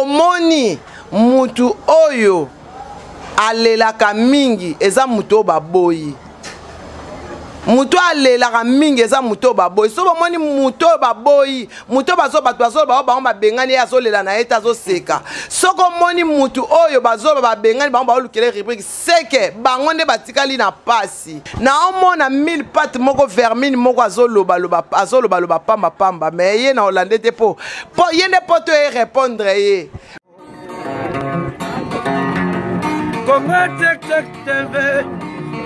omoni mutu oyo alelaka mingi eza mutu baboyi. Mutu alelaka mingi eza mutu baboyi. So bomoni mutu baboyi, mutu bazo bazo ba bengani azolela na eta azoseka. So komoni mutu oyo bazo ba bengani ba lukele rubrique seke bango nde batikali na pasi. Na omona 1000 pattes moko vermine moko azoloba loba pamba mais ye na Hollandais te po yende poto e répondre ye. Konga tek tek TV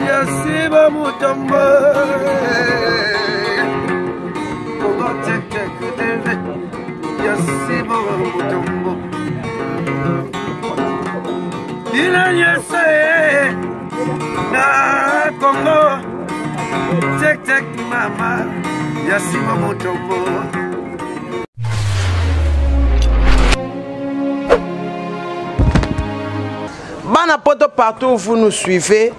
Yasiba Mutombo Konga tek tek TV Yasiba Mutombo Ina yese Na Kongo Tek tek mama Yasiba Mutombo. Bana poto partout où vous nous suivez,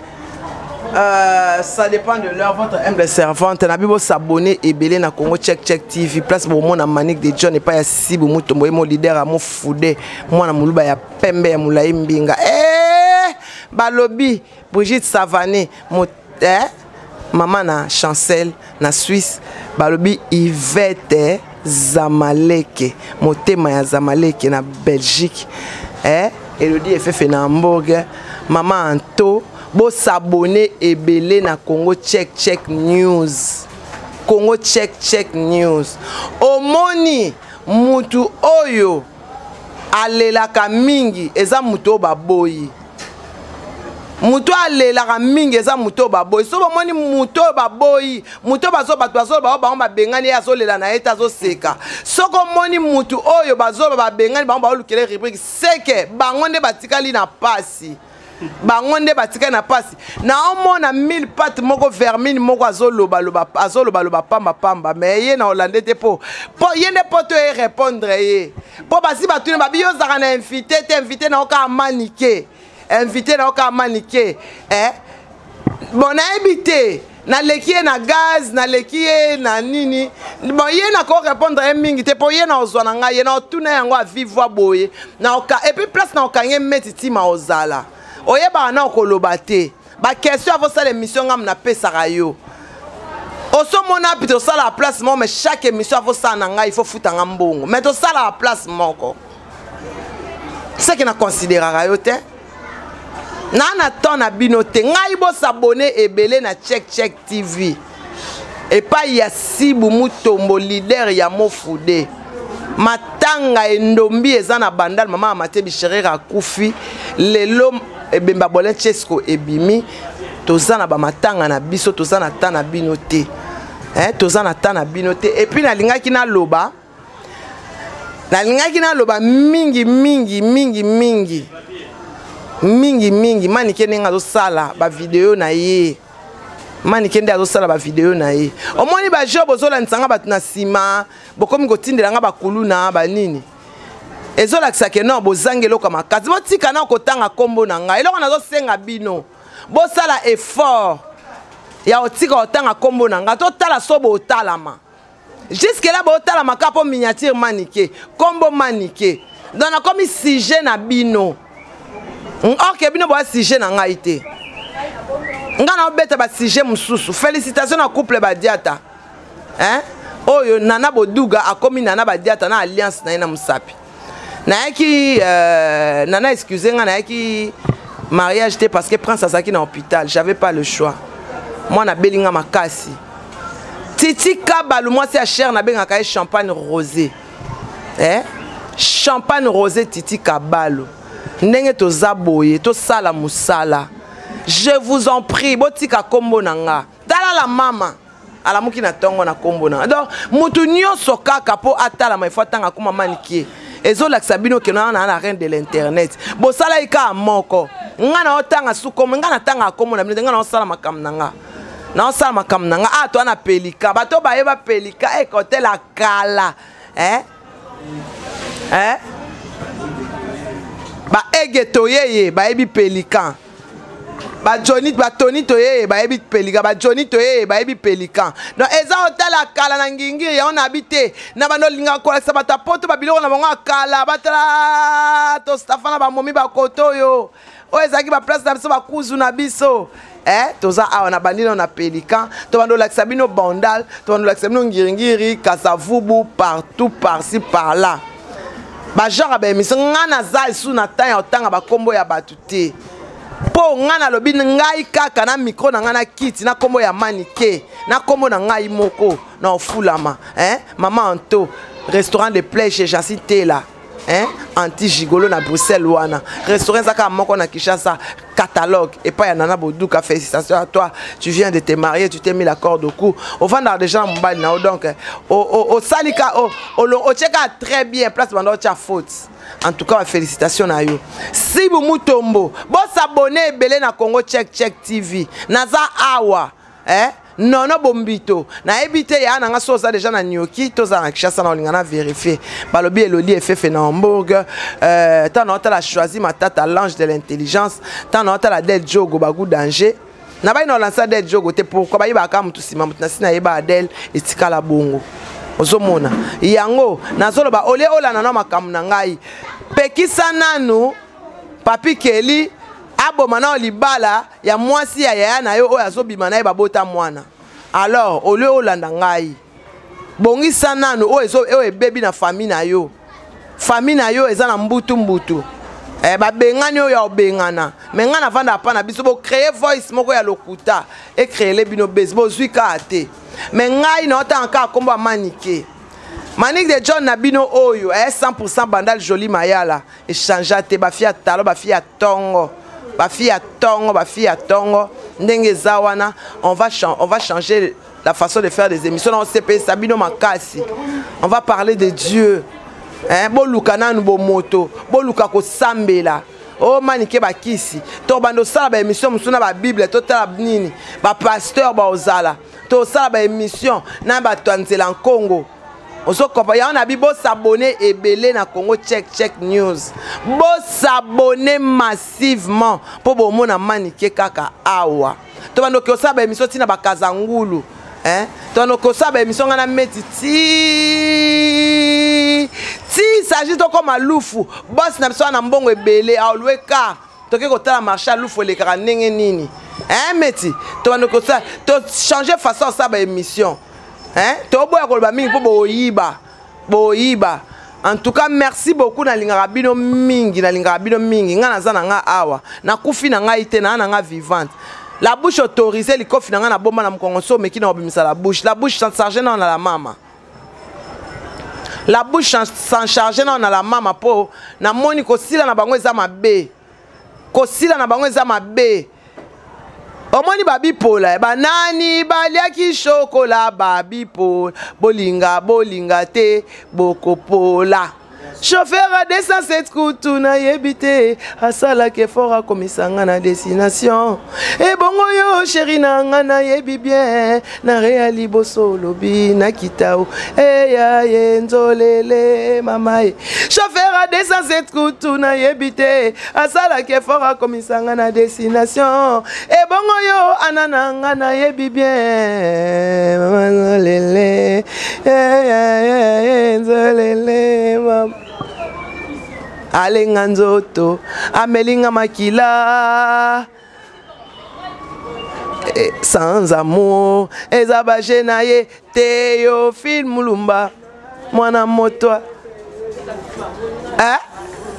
ça dépend de l'heure. Votre humble servante, Nabibo s'abonner et belé na Congo Check TV. Place pour mon Manique de John et pas ya Sibu Mutombo mon leader à mon foudé. Moi na muluba ya pembe ya mulayi mbinga. Balobi Brigitte Savané, maman na Chancel na Suisse. Balobi Yvette Zamaleke, motema ya Zamaleke na Belgique. Elodie FF na Hamburg, maman Anto, bo s'abonner et belé na Congo Check News. Congo Check News. Omoni mutu oyo alelaka mingi eza mutu baboyi. Mutu alelaka mingi eza mutu baboyi. So bomoni mutu baboyi, mutu bazo ba bengani azolela na eta azoseka. So komoni mutu oyo bazo ba bengani ba lukele rubrique seke bango nde batikali na pasi. Bango nde batikali na pasi. Na omona 1000 pattes moko vermine moko azoloba pamba mais ye na Hollandais te po yende poto e répondre ye. Po basi batune babi yo zaka na invité na oka maniquer. Invité na oka maniquer. Bon na habité na lekie na gaz na lekie na nini. Bon ye na ko répondre e mingi te po ye na ozwana nga ye na tuna yango a vivre boye. Na oka et puis place na oka metiti ma ozala. Oyeba na okoloba te. Ba question avant ça l'émission ngam na pesaka yo. Oso mona pito sala la place mo mais chaque émission avant ça nanga il faut fouta ngambongo. Mais to sala la place moko. C'est qui na considérera yo te. Nana ton na binote ngai bo s'abonner et belé na Check TV. Et pas Yasibu Mutombo leader ya mofude. Matanga endombi ezana bandal mama amate bicherera kufi lelo ebemba bolen chesko ebimi tozana ba matanga na biso tozana tana binote. Tozana tana binote et puis na lingaki na loba mingi manike nenga zo sala ba vidéo na ye manike nde zo sala ba vidéo na ye omoni ba job ozola nsanga batu na sima bokomi kotindela nga bakuluna ba nini ezola kisake no bozangelo kama kazi botika na kotanga kombo na nga eloko nazo senga bino bo sala effort ya otika otanga kombo na nga to tala sobo otalama jusque là bo otalama kapo miniature manike kombo manike dona komi sujet na bino. Ok, bino bo sujet na ngai te. Nga na obeta ba sujet mususu. Félicitations na couple Badiata. Oyo Nana Boduga akomi Nana Badiata na alliance na ina musapi. Na yaki Nana excusez nga na yaki mariage te parce que Prince Azaki na hôpital, j'avais pas le choix. Moi na belinga makasi. Titi Kabalu moi c'est cher na benga ka champagne rosé. Champagne rosé Titi Kabalu. Ndenge to zaboye to sala musala. Je vous en prie, botika kombo nanga. Tala la mama. Ala muki na tongo na kombo nanga. Donc mutu nyonso kaka po atala ma ifo tanga kuma manikie. Ezo lakisa bino ke na reine de l'internet. Bo sala ika moko. Nga na otanga su kombo, nga na tanga kombo na bino nga na osala makam nanga. Na osala makam nanga. Ah to na pelika. Bato ba yeba pelika e kote la kala. Ba egeto yeye ba ebi pelikan. ba Johnny ba Tony toye ba ebi pelika ba Johnny toye ba ebi pelikan donc eza otala kala na ngingiri ya on habité na bano linga ko sa bata poto ba biloko na bango kala batala to stafana ba momi ba koto yo o ezaki ba place na biso ba kuzu na biso toza awa na bandino na pelikan to bando lakisa bino bandal to bando lakisa bino ngiringiri kasavubu partout par-ci par là ba genre ba émission ngana za sous na temps ya otanga ba kombo ya batuté po ngana lobi ngai kaka na micro na ngana kiti na kombo ya manike na kombo na ngai moko na ofulama maman Anto restaurant de play chez Jacité là anti gigolo na Bruxelles wana restaurant zaka moko na Kinshasa catalogue et pas ya Nana Boduka félicitations à toi tu viens de te marier tu t'es mis la corde au cou au vendre déjà mbali na donc au salika au cheka très bien place bando cha faute en tout cas félicitations na yo si bu mutombo bo s'abonner belé na Congo check TV naza awa non bombito na ebité ya na soza déjà na nyoki toza na Kinshasa na lingana vérifier balobi eloli effet na Hamburg tant on a choisi ma tata l'ange de l'intelligence tant on a la del jogo bagou danger na ba ino lancer del jogo te pourquoi ba yiba ka mutu sima mutu na sina yeba adel etikala bongo ozomona yango nazolo ba ole ola na makamu na ngai pekisa nanu papi Kelly abo mana libala ya mwasi ya yaya na yo oyo azobima na ye babota mwana alors ole olanda ngai bongisa nanu oyo ebebi na famille na yo eza na mbutu babengani oyo ya obengana me nga na vanda pa na biso bo créer voice moko ya lokuta e créer le bino base bo zwika ate me ngai na ota anka kombo manike Manik de John Nabino oyo 100% bandal joli mayala échange te ba fia talo ba fia tongo ndenge zawana on va changer la façon de faire des émissions on CP Sabino Makasi on va parler de Dieu boluka nanu bo moto boluka ko sambela oh manike bakisi to bando sala ba émission musuna ba Bible to tala nini ba pasteur ba ozala to sala ba émission na ba twanzela en Congo. Oso kopa ya on a bi bo s'abonner et belé na Congo check news. Bo s'abonner massivement pour bo mona manike kaka awa. To bando ko sa ba émission tina ba Kazangulu. To no ko sa ba émission ngana metiti. Si s'agit to comme alufu, boss na biso na mbongo e belé alweka. To ke ko tala marché alufu le kara ndenge nini. Meti. To bando ko sa to changer façon sa ba émission. Toboya koloba mingi po boyiba en tout cas merci beaucoup na lingaka bino mingi nga naza na nga awa na kufi na nga ite na nga vivante la bouche autorisée likofi na nga na bomba na mkongoso meki na obimisa la bouche sans charger na la mama la bouche sans charger na la mama po na moni kosila na bango eza mabe omoni babipola banani baliaki chokola babipola bolinga te bokopola chauffeur a descend cette couture na yebite asala ke fora komisanga na destination et bongo yo chéri na nga na yebi bien na reali bosolo bi na kitao ya yenzolele mama chauffeur a descend cette couture na yebite asala ke fora komisanga na destination et bongo yo anana nga na yebi bien mama lele yenzolele mama alenga nzoto amelinga makila sans amour ezabaje na ye Théophile Mulumba mwana moto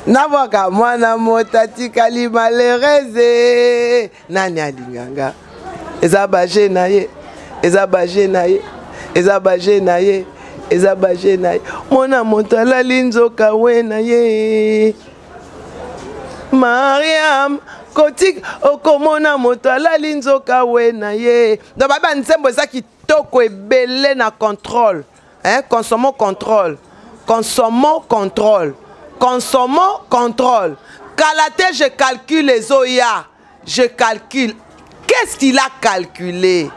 nabwaka mwana moto atikali malheureuse nani alinganga ezabaje na ye mona moto alali nzoka we na ye Mariam kotik okomona moto alali nzoka we na ye donc baba nsembo eza kitoko ebele na contrôle consommons contrôle kalate je calcule les oya je calcule qu'est-ce qu'il a calculé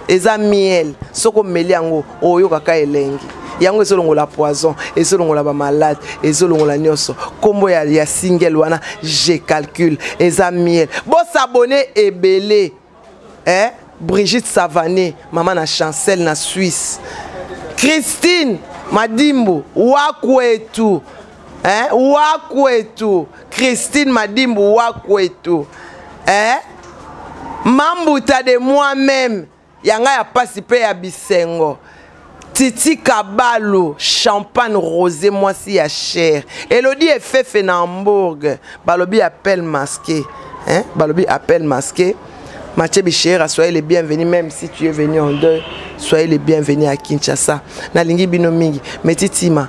eza miel soko meli yango oyo kaka elengi yango ezolongola poison ezolongola ba malade ezolongola nyoso kombo ya single wana je calcule eza miel bo s'abonner ebele Brigitte Savané maman na Chancel na Suisse Christine Madimbo wakwetu wakwetu Christine Madimbo wakwetu Mambuta de moi-même yanga ya pasi pe ya bisengo Titi Kabalo champagne rosé moi si ya cher Elodie Efefe na Hamburg balobi appel masqué balobi appel masqué Mathieu Bichera, soyez les bienvenus, même si tu es venu en deuil, soyez les bienvenus à Kinshasa. Nalingi Binomingi, Metitima,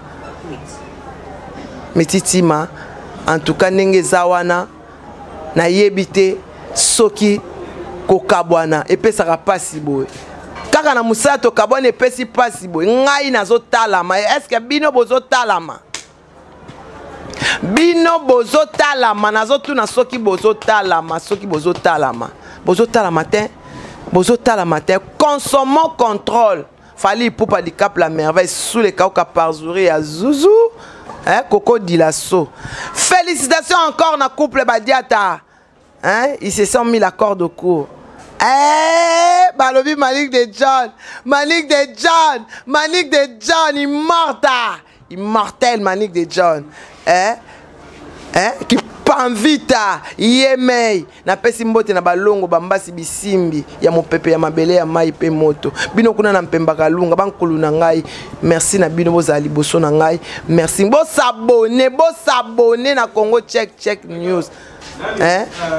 en tout cas, Nenge Zawana, na yebite, Soki, Kokabwana, et puis ça va pas si beau. Kaka na Musato Kabwana, et puis si pas si beau. Ngai nazo talama, est-ce que Bino bozo talama? Bino bozo talama, nazo tu na Soki bozo talama, Soki bozo talama. Bozota la matin, consommons contrôle. Fallait pour pas cap la merveille sous les kauka par jouri à Zouzou, Coco Dilasso. Félicitations encore na couple Badiata. Ils se sont mis la corde au cou. Balobi Malik de John, immortel Malik de John. Qui panvita yemei na pesi mbote na balongo bambasi bisimbi ya mopepe ya mabele ya mai pe moto bino kuna na mpemba kalunga bankulu na ngai merci na bino bozali boso na ngai merci bo s'abonner na Congo check news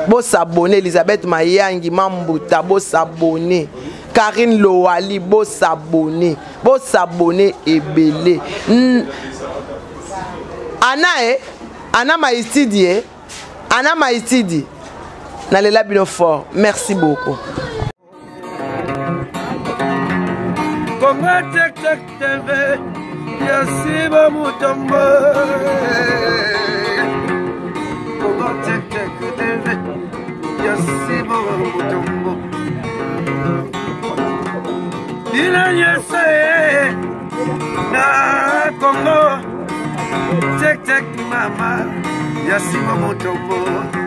bo s'abonner Elisabeth Mayangi Mambuta bo s'abonner Karine Loali bo s'abonner ebele Anna Maïtidi, Nalela Binofort, merci beaucoup. Check mama, Yasima Motombo.